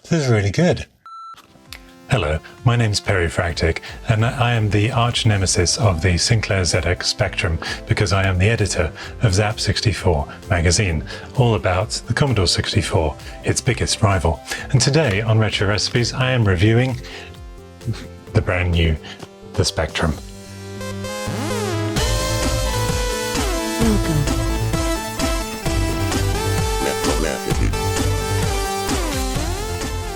This is really good. Hello, my name's PERIFAX, and I am the arch nemesis of the Sinclair ZX Spectrum because I am the editor of Zap64 magazine, all about the Commodore 64, its biggest rival. And today on Retro Recipes, I am reviewing the brand new, the Spectrum. Welcome.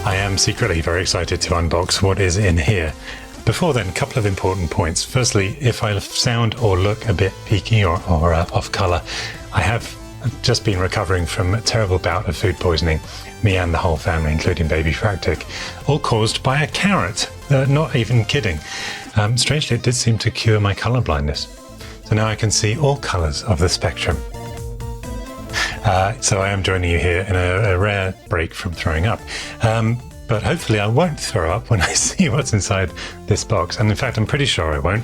I am secretly very excited to unbox what is in here. Before then, a couple of important points. Firstly, if I sound or look a bit peaky or off colour, I have just been recovering from a terrible bout of food poisoning, me and the whole family, including baby Fractic, all caused by a carrot. Not even kidding. Strangely, it did seem to cure my colour blindness. So now I can see all colours of the Spectrum. So I am joining you here in a rare break from throwing up. But hopefully I won't throw up when I see what's inside this box. And in fact, I'm pretty sure I won't,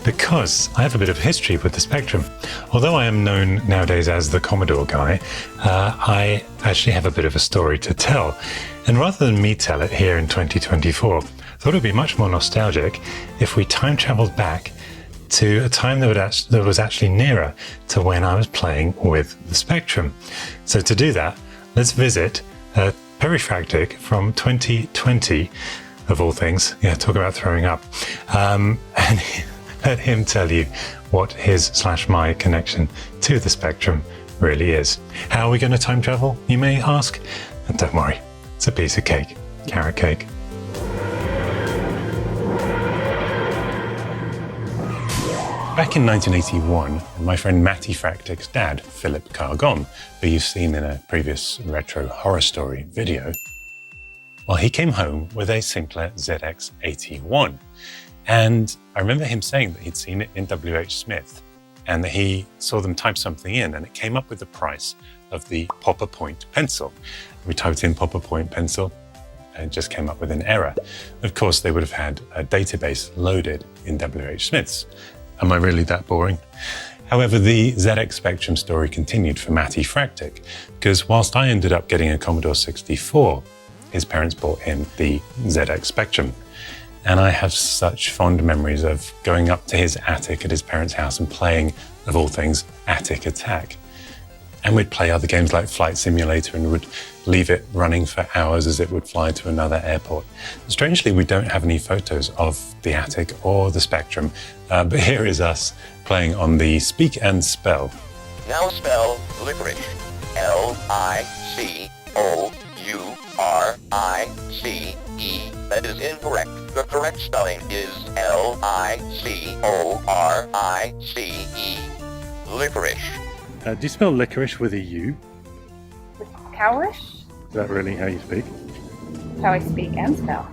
because I have a bit of history with the Spectrum. Although I am known nowadays as the Commodore guy, I actually have a bit of a story to tell. And rather than me tell it here in 2024, I thought it would be much more nostalgic if we time traveled back to a time that was actually nearer to when I was playing with the Spectrum. So to do that, let's visit PERIFAX from 2020, of all things. Yeah, talk about throwing up. And let him tell you what his/my connection to the Spectrum really is. How are we going to time travel, you may ask? And don't worry, it's a piece of cake, carrot cake. Back in 1981, my friend Ladyfractic's dad, Philip Cargon, who you've seen in a previous retro horror story video, well, he came home with a Sinclair ZX81. And I remember him saying that he'd seen it in W.H. Smith and that he saw them type something in and it came up with the price of the Popper Point pencil. We typed in Popper Point pencil and it just came up with an error. Of course, they would have had a database loaded in W.H. Smith's. Am I really that boring? However, the ZX Spectrum story continued for Ladyfractic, because whilst I ended up getting a Commodore 64, his parents bought him the ZX Spectrum. And I have such fond memories of going up to his attic at his parents' house and playing, of all things, Attic Attack. And we'd play other games like Flight Simulator and would leave it running for hours as it would fly to another airport. Strangely, we don't have any photos of the attic or the Spectrum, but here is us playing on the Speak and Spell. Now spell licorice. L-I-C-O-U-R-I-C-E. That is incorrect. The correct spelling is L-I-C-O-R-I-C-E. Licorice. Do you spell licorice with a U? With cowish? Is that really how you speak? How I speak and spell.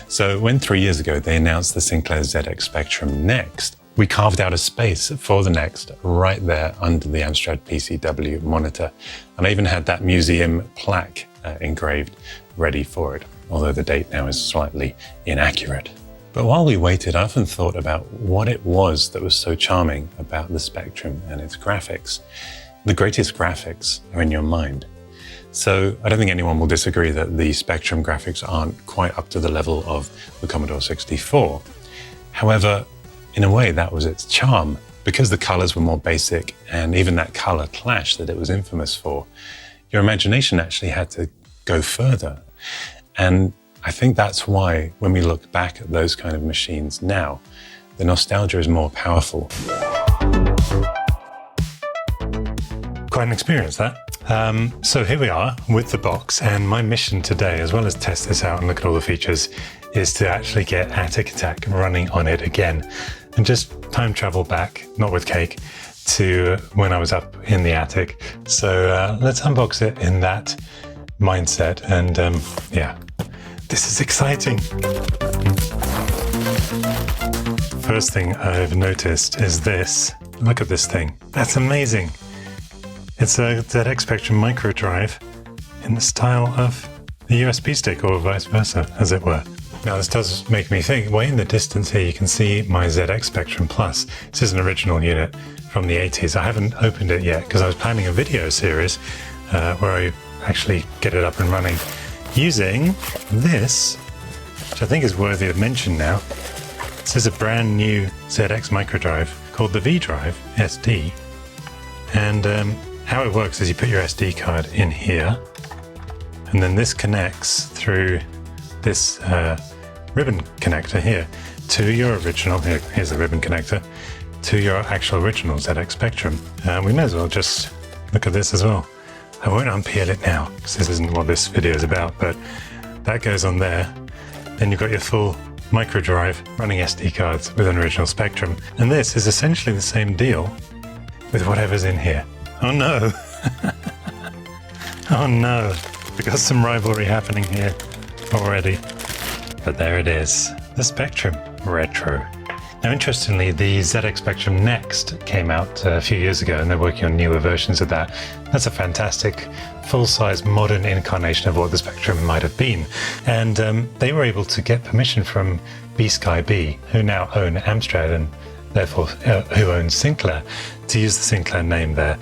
So when 3 years ago they announced the Sinclair ZX Spectrum Next, we carved out a space for the Next right there under the Amstrad PCW monitor. And I even had that museum plaque engraved ready for it, although the date now is slightly inaccurate. But while we waited, I often thought about what it was that was so charming about the Spectrum and its graphics. The greatest graphics are in your mind. So I don't think anyone will disagree that the Spectrum graphics aren't quite up to the level of the Commodore 64. However, in a way, that was its charm. Because the colors were more basic and even that color clash that it was infamous for, your imagination actually had to go further. And I think that's why, when we look back at those kind of machines now, the nostalgia is more powerful. Quite an experience, that. So here we are with the box, and my mission today, as well as test this out and look at all the features, is to actually get Attic Attack running on it again. And just time travel back, not with cake, to when I was up in the attic. So let's unbox it in that mindset, and yeah. This is exciting. First thing I've noticed is this. Look at this thing. That's amazing. It's a ZX Spectrum Microdrive in the style of a USB stick, or vice versa, as it were. Now this does make me think, way in the distance here you can see my ZX Spectrum Plus. This is an original unit from the 80s. I haven't opened it yet because I was planning a video series where I actually get it up and running using this, which I think is worthy of mention now. This is a brand new ZX Microdrive called the V-Drive SD. And how it works is you put your SD card in here, and then this connects through this ribbon connector here to your original, here's the ribbon connector, to your actual original ZX Spectrum. We may as well just look at this as well. I won't unpeel it now, because this isn't what this video is about, but that goes on there. Then you've got your full Microdrive running SD cards with an original Spectrum. And this is essentially the same deal with whatever's in here. Oh no! Oh no! We've got some rivalry happening here already. But there it is, the Spectrum Retro. Now, interestingly, the ZX Spectrum Next came out a few years ago, and they're working on newer versions of that. That's a fantastic, full-size, modern incarnation of what the Spectrum might have been. And they were able to get permission from B-Sky B, who now own Amstrad and therefore who owns Sinclair, to use the Sinclair name there.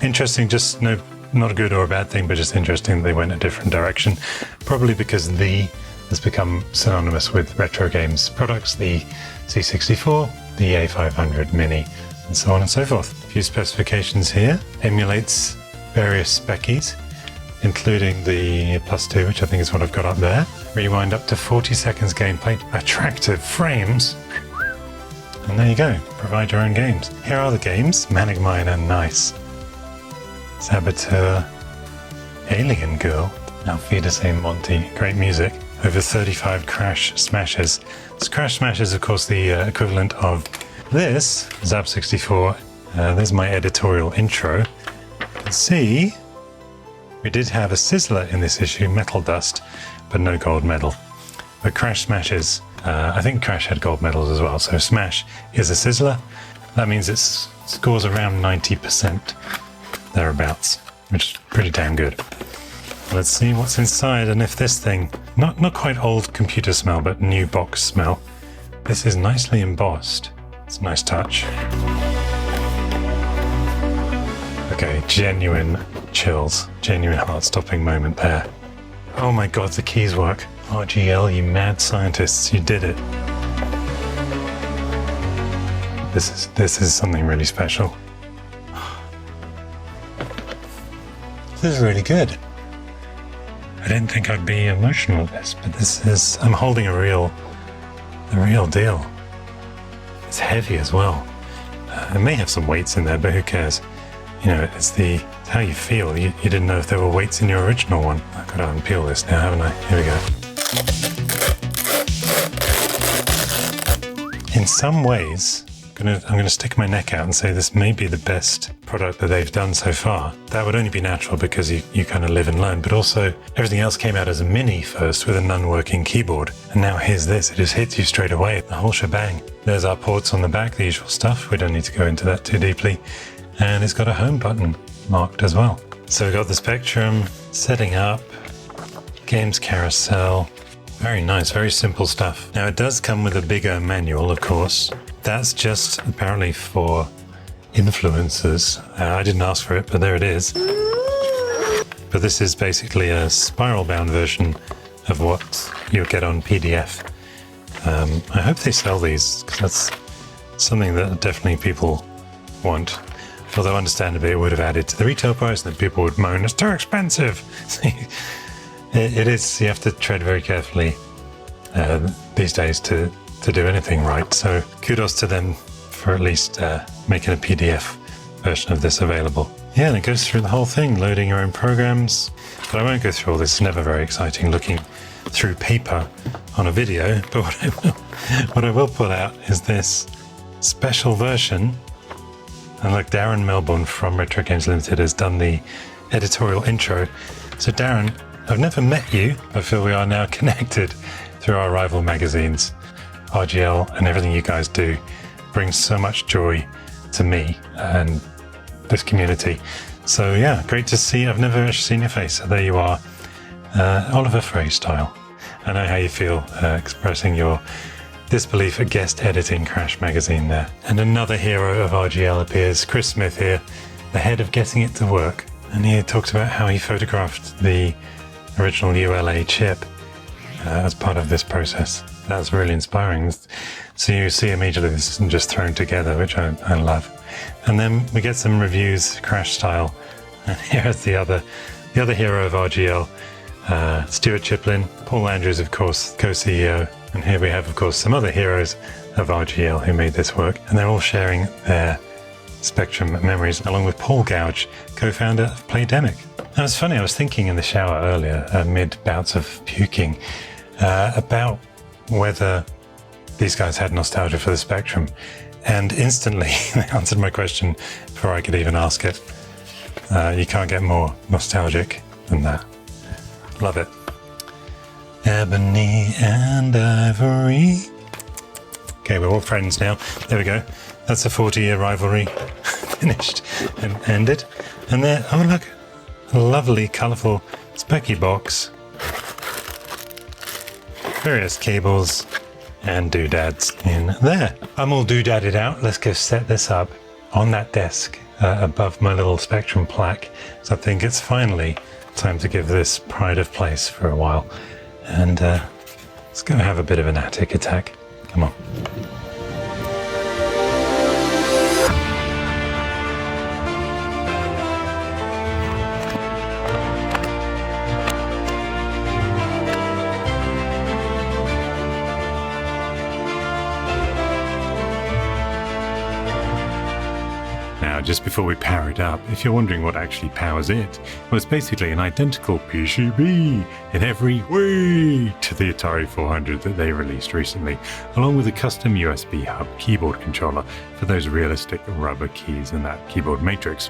Interesting, just not a good or a bad thing, but just interesting that they went a different direction. Probably because the has become synonymous with retro games products, the C64, the A500 Mini, and so on and so forth. A few specifications here. Emulates various speckies, including the +2, which I think is what I've got up there. Rewind up to 40 seconds gameplay, attractive frames. And there you go, provide your own games. Here are the games, Manic Miner, nice. Saboteur, Alien Girl, Auf Wiedersehen Monty, great music. Over 35 Crash Smashes. This Crash Smash is, of course, the equivalent of this, Zap 64. There's my editorial intro. You can see we did have a sizzler in this issue, Metal Dust, but no gold medal. But Crash Smashes, I think Crash had gold medals as well, so Smash is a sizzler. That means it scores around 90%, thereabouts, which is pretty damn good. Let's see what's inside, and if this thing, not quite old computer smell, but new box smell. This is nicely embossed. It's a nice touch. Okay, genuine chills, genuine heart-stopping moment there. Oh my god, the keys work. RGL, you mad scientists, you did it. This is something really special. This is really good. I didn't think I'd be emotional at this, but I'm holding the real deal. It's heavy as well. It may have some weights in there, but who cares? You know, it's how you feel. You didn't know if there were weights in your original one. I've got to unpeel this now, haven't I? Here we go. In some ways, I'm gonna stick my neck out and say this may be the best product that they've done so far. That would only be natural because you kind of live and learn, but also everything else came out as a mini first with a non-working keyboard. And now here's this, it just hits you straight away, the whole shebang. There's our ports on the back, the usual stuff. We don't need to go into that too deeply. And it's got a home button marked as well. So we've got the Spectrum, setting up, games carousel. Very nice, very simple stuff. Now it does come with a bigger manual, of course. That's just apparently for influencers. I didn't ask for it, but there it is. But this is basically a spiral-bound version of what you'll get on PDF. I hope they sell these, because that's something that definitely people want. Although understandably it would have added to the retail price and that people would moan, it's too expensive. It is, you have to tread very carefully these days to do anything right. So kudos to them for at least making a PDF version of this available. Yeah, and it goes through the whole thing, loading your own programs. But I won't go through all this. It's never very exciting looking through paper on a video. But what I will pull out is this special version. And look, Darren Melbourne from Retro Games Limited has done the editorial intro. So Darren, I've never met you. I feel we are now connected through our rival magazines. RGL and everything you guys do brings so much joy to me and this community. So yeah, great to see. I've never actually seen your face. So there you are, Oliver Frey style. I know how you feel expressing your disbelief at guest editing Crash magazine there. And another hero of RGL appears, Chris Smith here, the head of Getting It to Work. And he talks about how he photographed the original ULA chip as part of this process. That's really inspiring. So you see immediately this isn't just thrown together, which I love. And then we get some reviews, Crash style. And here's the other hero of RGL, Stuart Chiplin, Paul Andrews, of course, co-CEO. And here we have, of course, some other heroes of RGL who made this work. And they're all sharing their Spectrum memories, along with Paul Gouge, co-founder of Playdemic. And it's funny, I was thinking in the shower earlier, amid bouts of puking, about whether these guys had nostalgia for the Spectrum. And instantly they answered my question before I could even ask it. You can't get more nostalgic than that. Love it. Ebony and ivory. Okay, we're all friends now. There we go. That's a 40-year rivalry finished and ended. And there, oh look, a lovely, colourful, specky box. Various cables and doodads in there. I'm all doodadded out. Let's go set this up on that desk above my little Spectrum plaque. So I think it's finally time to give this pride of place for a while. And let's go have a bit of an attic attack. Come on. Just before we power it up, if you're wondering what actually powers it, well, it's basically an identical PCB in every way to the Atari 400 that they released recently, along with a custom USB hub keyboard controller for those realistic rubber keys and that keyboard matrix.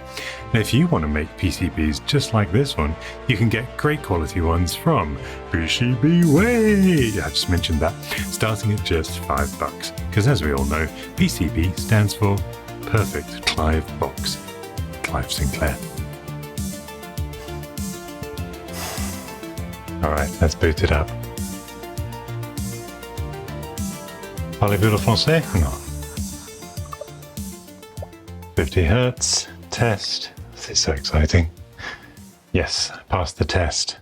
Now, if you want to make PCBs just like this one, you can get great quality ones from PCBWay. I just mentioned that, starting at just $5. Because as we all know, PCB stands for Perfect Clive Box. Clive Sinclair. Alright, let's boot it up. Parlez-vous le français? No. 50 Hertz. Test. This is so exciting. Yes, passed the test.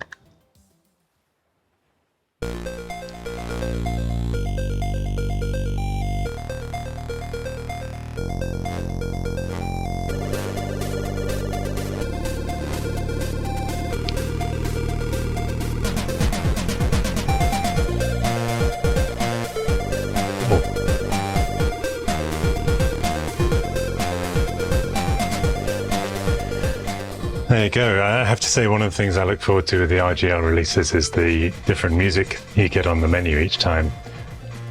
There you go. I have to say, one of the things I look forward to with the RGL releases is the different music you get on the menu each time.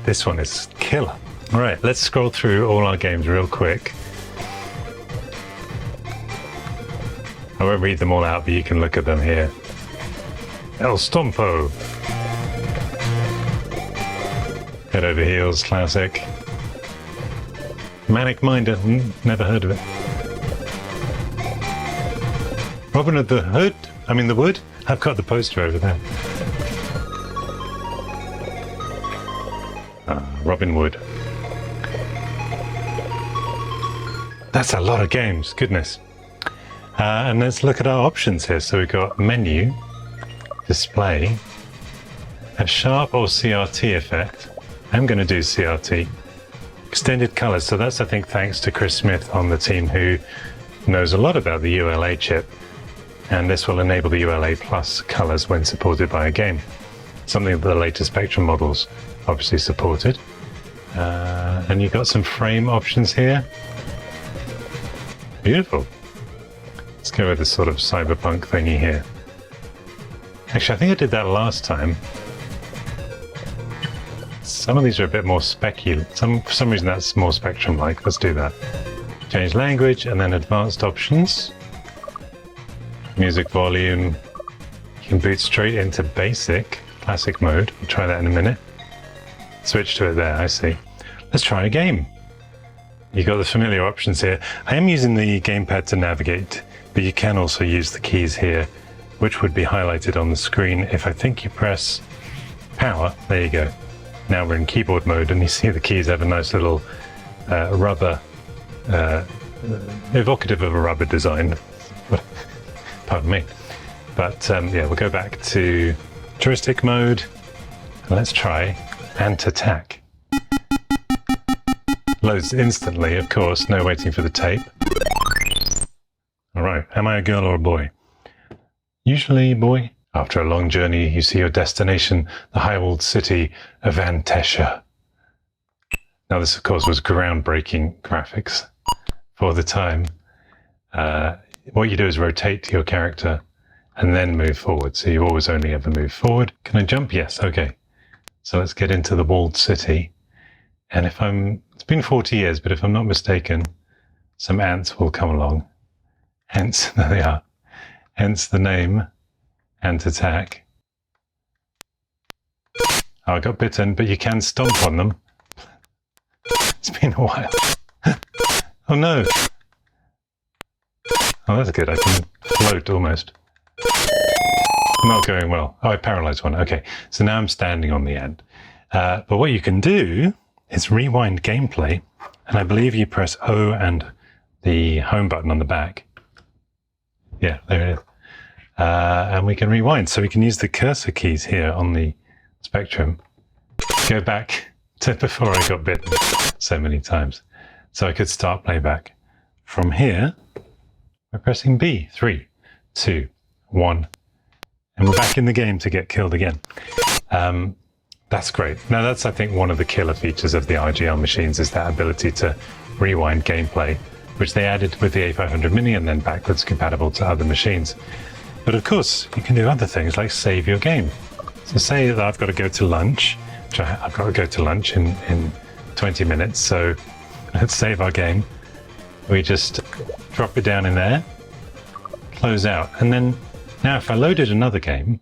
This one is killer. All right, let's scroll through all our games real quick. I won't read them all out, but you can look at them here. El Stompo. Head Over Heels, classic. Manic Minder, never heard of it. Robin of the Hood? I mean the Wood? I've got the poster over there. Robin Wood. That's a lot of games, goodness. And let's look at our options here. So we've got menu, display, a sharp or CRT effect. I'm going to do CRT. Extended colors. So that's, I think, thanks to Chris Smith on the team, who knows a lot about the ULA chip. And this will enable the ULA Plus colors when supported by a game. Something that the later Spectrum models obviously supported. And you've got some frame options here. Beautiful. Let's go with this sort of cyberpunk thingy here. Actually, I think I did that last time. Some of these are a bit more specular. For some reason that's more Spectrum-like. Let's do that. Change language and then advanced options. Music volume. You can boot straight into basic, classic mode. We'll try that in a minute. Switch to it there, I see. Let's try a game. You've got the familiar options here. I am using the gamepad to navigate, but you can also use the keys here, which would be highlighted on the screen if I think you press power. There you go. Now we're in keyboard mode, and you see the keys have a nice little rubber, evocative of a rubber design. Pardon me. But yeah, we'll go back to joystick mode. And let's try Ant-Attack. Loads instantly, of course, no waiting for the tape. All right, am I a girl or a boy? Usually boy. After a long journey, you see your destination, the high-walled city of Antesha. Now this, of course, was groundbreaking graphics for the time. What you do is rotate your character and then move forward. So you always only ever move forward. Can I jump? Yes, okay. So let's get into the walled city. And it's been 40 years, but if I'm not mistaken, some ants will come along. Hence, there they are. Hence the name, Ant-Attack. Oh, I got bitten, but you can stomp on them. It's been a while. Oh no. Oh, that's good. I can float almost. Not going well. Oh, I paralyzed one. Okay, so now I'm standing on the end. But what you can do is rewind gameplay, and I believe you press O and the home button on the back. Yeah, there it is. And we can rewind. So we can use the cursor keys here on the Spectrum. Go back to before I got bitten so many times. So I could start playback. From here, we're pressing B. 3, 2, 1. And we're back in the game to get killed again. That's great. Now that's, I think, one of the killer features of the RGL machines is that ability to rewind gameplay, which they added with the A500 Mini and then backwards compatible to other machines. But of course, you can do other things like save your game. So say that I've got to go to lunch, which I've got to go to lunch in 20 minutes. So let's save our game. We just drop it down in there, close out. And then now if I loaded another game,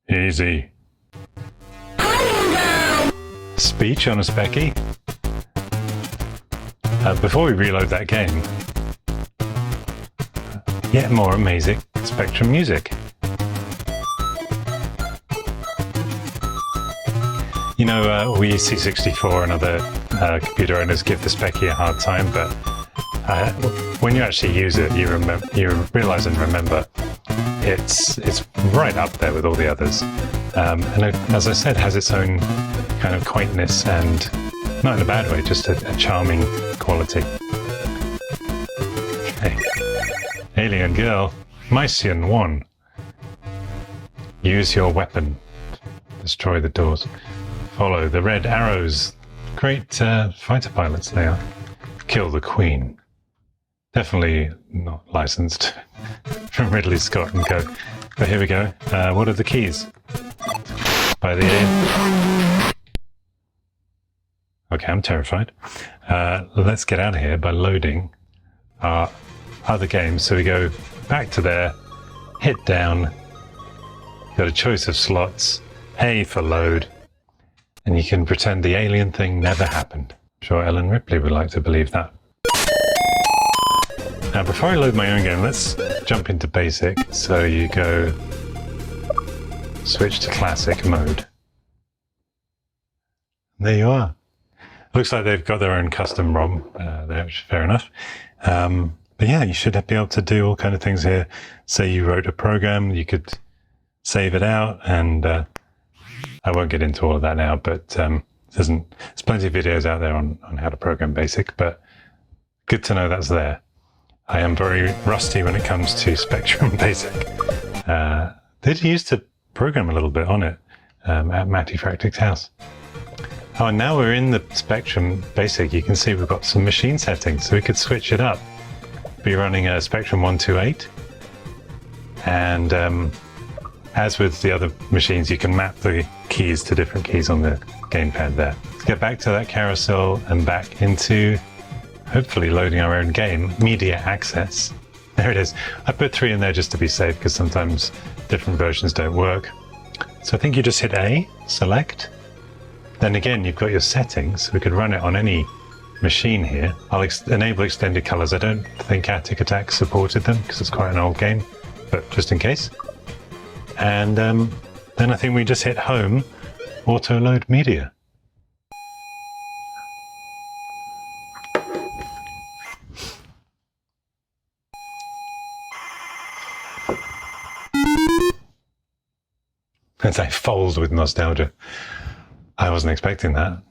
easy. Speech on a Specky. Before we reload that game, yet more amazing Spectrum music. You know, we C64 and other computer owners give the Specky a hard time, but when you actually use it, you realize and remember it's right up there with all the others. And as I said, has its own kind of quaintness and not in a bad way, just a charming quality. Okay. Alien girl, Mycian 1. Use your weapon. Destroy the doors. Follow the red arrows. Great fighter pilots they are. Kill the Queen. Definitely not licensed from Ridley Scott and Co. But here we go. What are the keys? By the end. Okay, I'm terrified. Let's get out of here by loading our other games. So we go back to there, hit down, got a choice of slots, A for load, and you can pretend the alien thing never happened. I'm sure Ellen Ripley would like to believe that. Now, before I load my own game, let's jump into basic. So you go switch to classic mode. There you are. Looks like they've got their own custom ROM there, which is fair enough. But yeah, you should be able to do all kind of things here. Say you wrote a program, you could save it out, and I won't get into all of that now, but there's plenty of videos out there on how to program BASIC, but good to know that's there. I am very rusty when it comes to Spectrum BASIC. Did used to program a little bit on it at Ladyfractic's house. Oh, and now we're in the Spectrum BASIC. You can see we've got some machine settings, so we could switch it up. Be running a Spectrum 128, and as with the other machines, you can map the keys to different keys on the gamepad there. Let's get back to that carousel and back into hopefully loading our own game, Media Access. There it is. I put 3 in there just to be safe because sometimes different versions don't work. So I think you just hit A, select. Then again, you've got your settings. We could run it on any machine here. I'll enable extended colors. I don't think Attic Attack supported them because it's quite an old game, but just in case. And then I think we just hit home, auto load media. As I fold with nostalgia. I wasn't expecting that.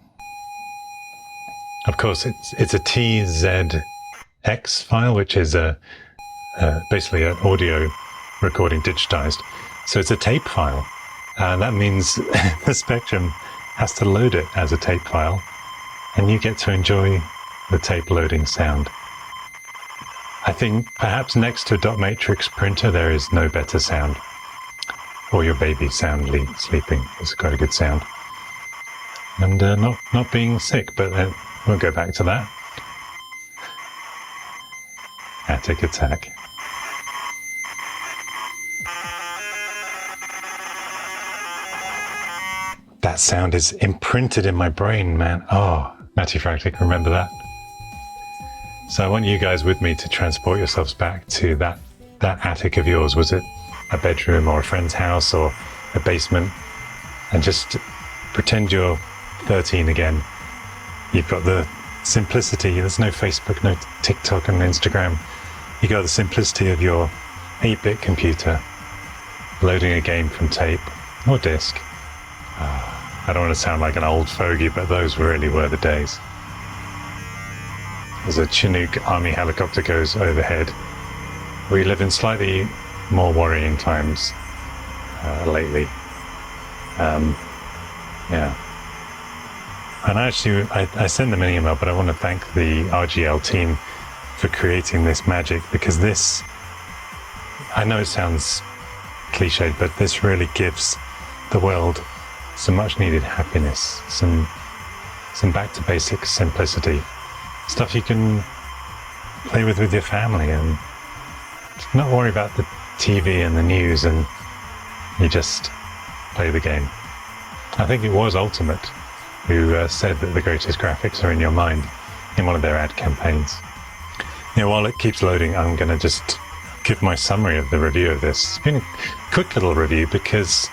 Of course, it's a TZX file, which is basically an audio recording digitized. So it's a tape file. That means the Spectrum has to load it as a tape file, and you get to enjoy the tape loading sound. I think perhaps next to a dot matrix printer, there is no better sound. Or your baby soundly sleeping is quite a good sound. And not being sick, but we'll go back to that. Attic attack. That sound is imprinted in my brain, man. Oh, Ladyfractic, remember that? So I want you guys with me to transport yourselves back to that attic of yours. Was it a bedroom or a friend's house or a basement? And just pretend you're 13 again. You've got the simplicity. There's no Facebook, no TikTok and Instagram. You got the simplicity of your 8-bit computer loading a game from tape or disc. I don't want to sound like an old fogey, but those really were the days. As a Chinook army helicopter goes overhead, we live in slightly more worrying times lately. Yeah. And actually, I sent them an email, but I want to thank the RGL team for creating this magic, because this, I know it sounds cliched, but this really gives the world some much needed happiness, some back to basic simplicity, stuff you can play with your family and not worry about the TV and the news, and you just play the game. I think it was Ultimate who said that the greatest graphics are in your mind in one of their ad campaigns. You know, while it keeps loading, I'm going to just give my summary of the review of this. It's been a quick little review because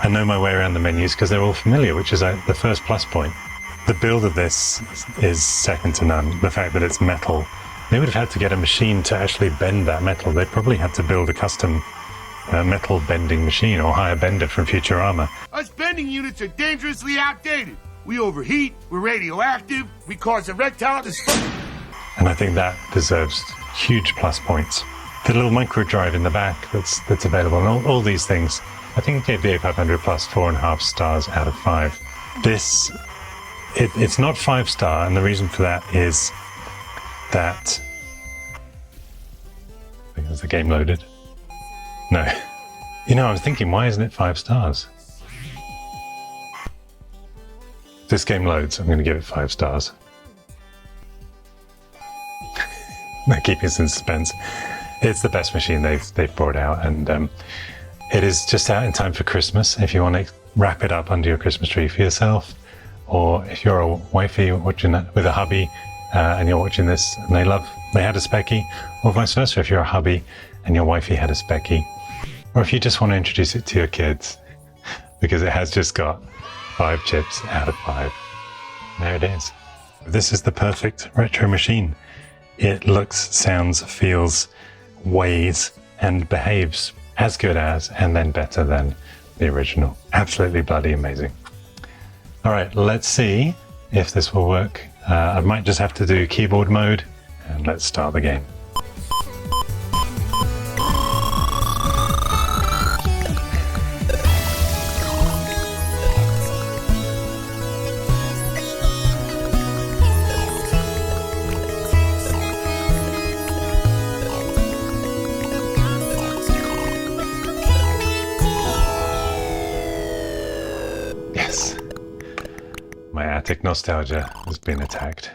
I know my way around the menus because they're all familiar, which is the first plus point. The build of this is second to none. The fact that it's metal. They would have had to get a machine to actually bend that metal. They probably had to build a custom metal bending machine or hire a bender from Futurama. Us bending units are dangerously outdated. We overheat, we're radioactive, we cause erectile dysfunction. And I think that deserves huge plus points. The little microdrive in the back that's available, and all these things. I think it gave the A500 Plus 4.5 stars out of 5. This, it's not 5-star, and the reason for that is that... Is the game loaded? No. You know, I was thinking, why isn't it 5 stars? If this game loads, I'm going to give it 5 stars. They're keeping us in suspense. It's the best machine they've brought out, and it is just out in time for Christmas. If you want to wrap it up under your Christmas tree for yourself, or if you're a wifey watching that with a hubby and you're watching this and they had a Specky, or vice versa, if you're a hubby and your wifey had a Specky, or if you just want to introduce it to your kids, because it has just got 5 chips out of 5. There it is. This is the perfect retro machine. It looks, sounds, feels, weighs, and behaves as good as, and then better than, the original. Absolutely bloody amazing. All right, let's see if this will work. I might just have to do keyboard mode, and let's start the game. My attic nostalgia has been attacked.